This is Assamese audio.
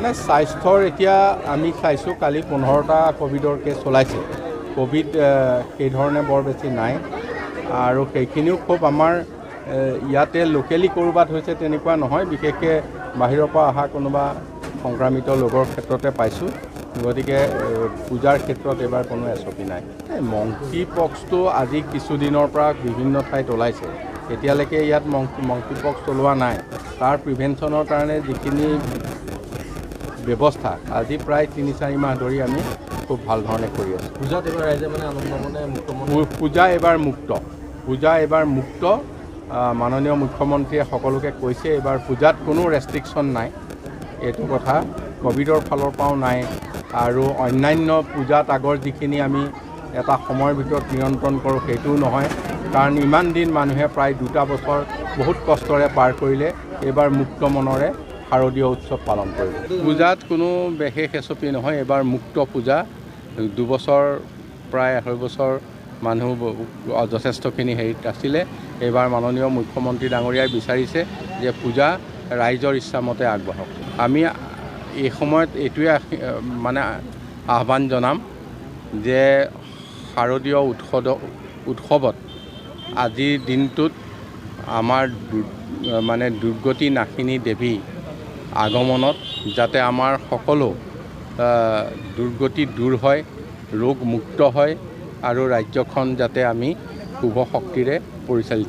মানে স্বাস্থ্যৰ এতিয়া আমি চাইছোঁ কালি 15টা কোভিডৰ কেছ ওলাইছে। কোভিড সেইধৰণে বৰ বেছি নাই আৰু সেইখিনিও খুব আমাৰ ইয়াতে লোকেলি ক'ৰবাত হৈছে তেনেকুৱা নহয়, বিশেষকৈ বাহিৰৰ পৰা অহা কোনোবা সংক্ৰামিত লোকৰ ক্ষেত্ৰতে পাইছোঁ। গতিকে পূজাৰ ক্ষেত্ৰত এইবাৰ কোনো এছপি নাই। মংকি পক্সটো আজি কিছুদিনৰ পৰা বিভিন্ন ঠাইত ওলাইছে, এতিয়ালৈকে ইয়াত মংকি পক্স চলোৱা নাই। তাৰ প্ৰিভেনশ্যনৰ কাৰণে যিখিনি ব্যৱস্থা আজি প্ৰায় 3-4 মাহ ধৰি আমি খুব ভাল ধৰণে কৰি আছোঁ। পূজাত এবাৰ ৰাইজে মানে আনন্দ মনে পূজা এবাৰ মুক্ত। মাননীয় মুখ্যমন্ত্ৰীয়ে সকলোকে কৈছে এইবাৰ পূজাত কোনো ৰেষ্ট্ৰিকশ্যন নাই, এইটো কথা কোভিডৰ ফালৰ পৰাও নাই। আৰু অন্যান্য পূজাত আগৰ যিখিনি আমি এটা সময়ৰ ভিতৰত নিয়ন্ত্ৰণ কৰোঁ সেইটোও নহয়, কাৰণ ইমান দিন মানুহে প্ৰায় 2টা বছৰ বহুত কষ্টৰে পাৰ কৰিলে। এইবাৰ মুক্ত মনেৰে শাৰদীয় উৎসৱ পালন কৰিলে। পূজাত কোনো বিশেষ এছপি নহয়, এইবাৰ মুক্ত পূজা। 2 বছৰ প্ৰায় 2.5 বছৰ মানুহ যথেষ্টখিনি হেৰিত আছিলে। এইবাৰ মাননীয় মুখ্যমন্ত্ৰী ডাঙৰীয়াই বিচাৰিছে যে পূজা ৰাইজৰ ইচ্ছামতে আগবাঢ়ক। আমি এই সময়ত এইটোৱে মানে আহ্বান জনাম যে শাৰদীয় উৎসৱত আজিৰ দিনটোত আমাৰ মানে দুৰ্গতি নাশিনী দেৱী আগমনত যাতে আমাৰ সকলো দুৰ্গতি দূৰ হয়, ৰোগ মুক্ত হয় আৰু ৰাজ্যখন যাতে আমি শুভ শক্তিৰে পৰিচালিত